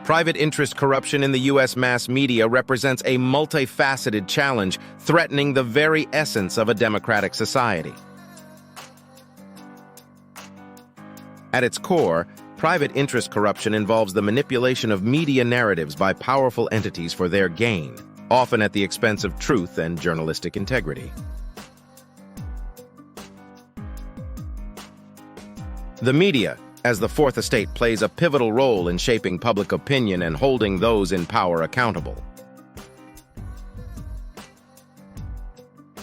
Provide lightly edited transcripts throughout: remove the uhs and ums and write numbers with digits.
Private interest corruption in the U.S. mass media represents a multifaceted challenge threatening the very essence of a democratic society. At its core, private interest corruption involves the manipulation of media narratives by powerful entities for their gain, often at the expense of truth and journalistic integrity. The media, as the Fourth Estate, plays a pivotal role in shaping public opinion and holding those in power accountable.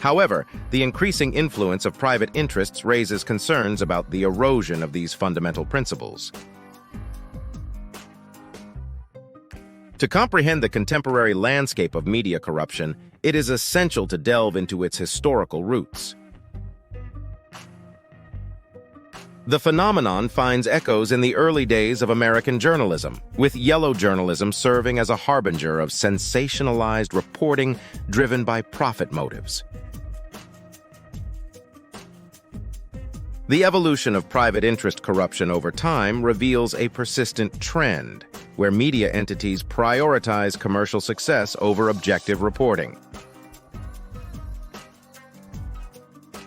However, the increasing influence of private interests raises concerns about the erosion of these fundamental principles. To comprehend the contemporary landscape of media corruption, it is essential to delve into its historical roots. The phenomenon finds echoes in the early days of American journalism, with yellow journalism serving as a harbinger of sensationalized reporting driven by profit motives. The evolution of private interest corruption over time reveals a persistent trend, where media entities prioritize commercial success over objective reporting.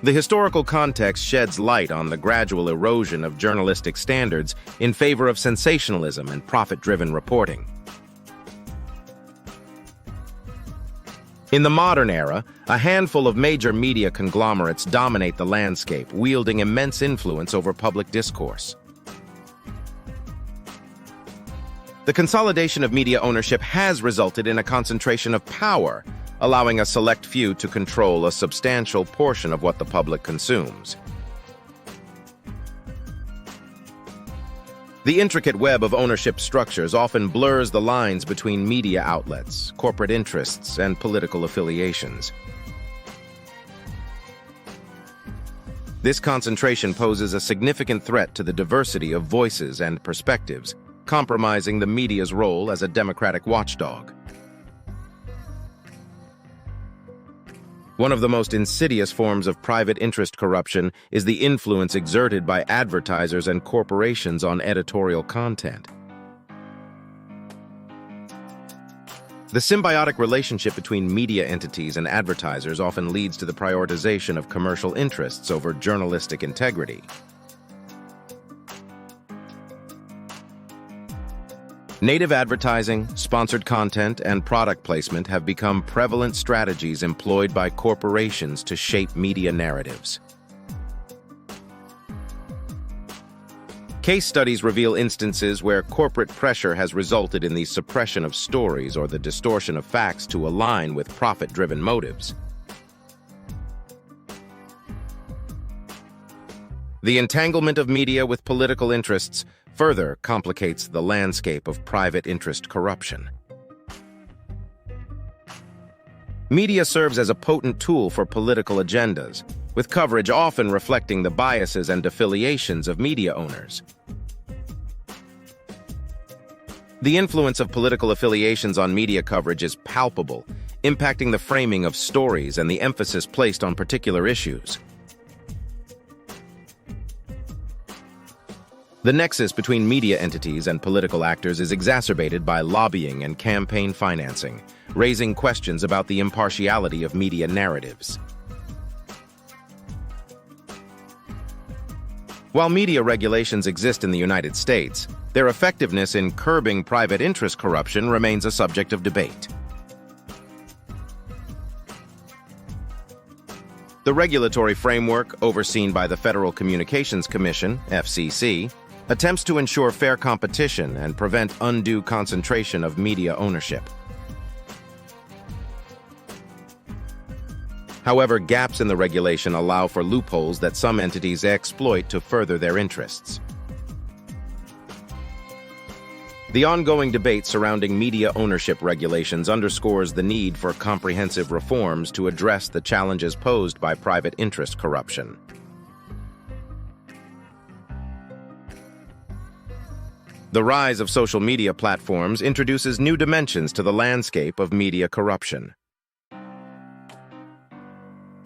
The historical context sheds light on the gradual erosion of journalistic standards in favor of sensationalism and profit-driven reporting. In the modern era, a handful of major media conglomerates dominate the landscape, wielding immense influence over public discourse. The consolidation of media ownership has resulted in a concentration of power, allowing a select few to control a substantial portion of what the public consumes. The intricate web of ownership structures often blurs the lines between media outlets, corporate interests, and political affiliations. This concentration poses a significant threat to the diversity of voices and perspectives, compromising the media's role as a democratic watchdog. One of the most insidious forms of private interest corruption is the influence exerted by advertisers and corporations on editorial content. The symbiotic relationship between media entities and advertisers often leads to the prioritization of commercial interests over journalistic integrity. Native advertising, sponsored content, and product placement have become prevalent strategies employed by corporations to shape media narratives. Case studies reveal instances where corporate pressure has resulted in the suppression of stories or the distortion of facts to align with profit-driven motives. The entanglement of media with political interests further complicates the landscape of private interest corruption. Media serves as a potent tool for political agendas, with coverage often reflecting the biases and affiliations of media owners. The influence of political affiliations on media coverage is palpable, impacting the framing of stories and the emphasis placed on particular issues. The nexus between media entities and political actors is exacerbated by lobbying and campaign financing, raising questions about the impartiality of media narratives. While media regulations exist in the United States, their effectiveness in curbing private interest corruption remains a subject of debate. The regulatory framework, overseen by the Federal Communications Commission, FCC, attempts to ensure fair competition and prevent undue concentration of media ownership. However, gaps in the regulation allow for loopholes that some entities exploit to further their interests. The ongoing debate surrounding media ownership regulations underscores the need for comprehensive reforms to address the challenges posed by private interest corruption. The rise of social media platforms introduces new dimensions to the landscape of media corruption.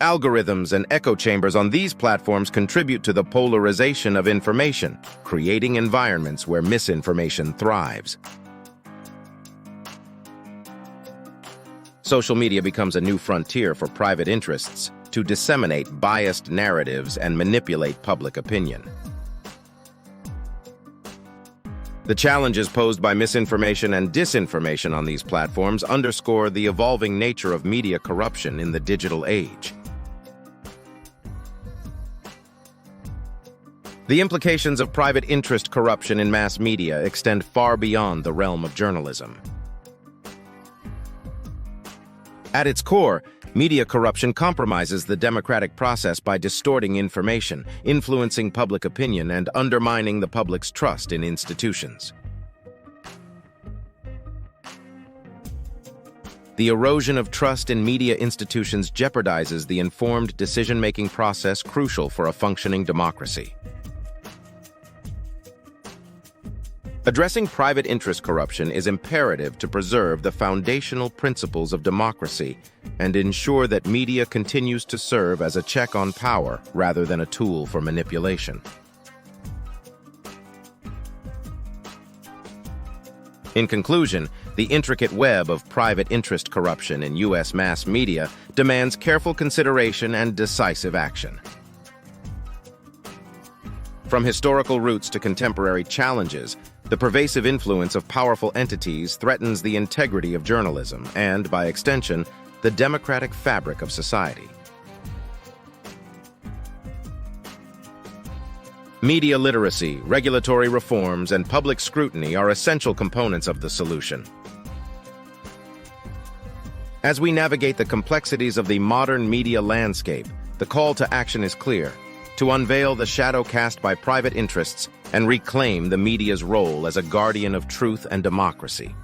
Algorithms and echo chambers on these platforms contribute to the polarization of information, creating environments where misinformation thrives. Social media becomes a new frontier for private interests to disseminate biased narratives and manipulate public opinion. The challenges posed by misinformation and disinformation on these platforms underscore the evolving nature of media corruption in the digital age. The implications of private interest corruption in mass media extend far beyond the realm of journalism. At its core, media corruption compromises the democratic process by distorting information, influencing public opinion, and undermining the public's trust in institutions. The erosion of trust in media institutions jeopardizes the informed decision-making process crucial for a functioning democracy. Addressing private interest corruption is imperative to preserve the foundational principles of democracy and ensure that media continues to serve as a check on power rather than a tool for manipulation. In conclusion, the intricate web of private interest corruption in U.S. mass media demands careful consideration and decisive action. From historical roots to contemporary challenges, the pervasive influence of powerful entities threatens the integrity of journalism and, by extension, the democratic fabric of society. Media literacy, regulatory reforms, and public scrutiny are essential components of the solution. As we navigate the complexities of the modern media landscape, the call to action is clear: to unveil the shadow cast by private interests and reclaim the media's role as a guardian of truth and democracy.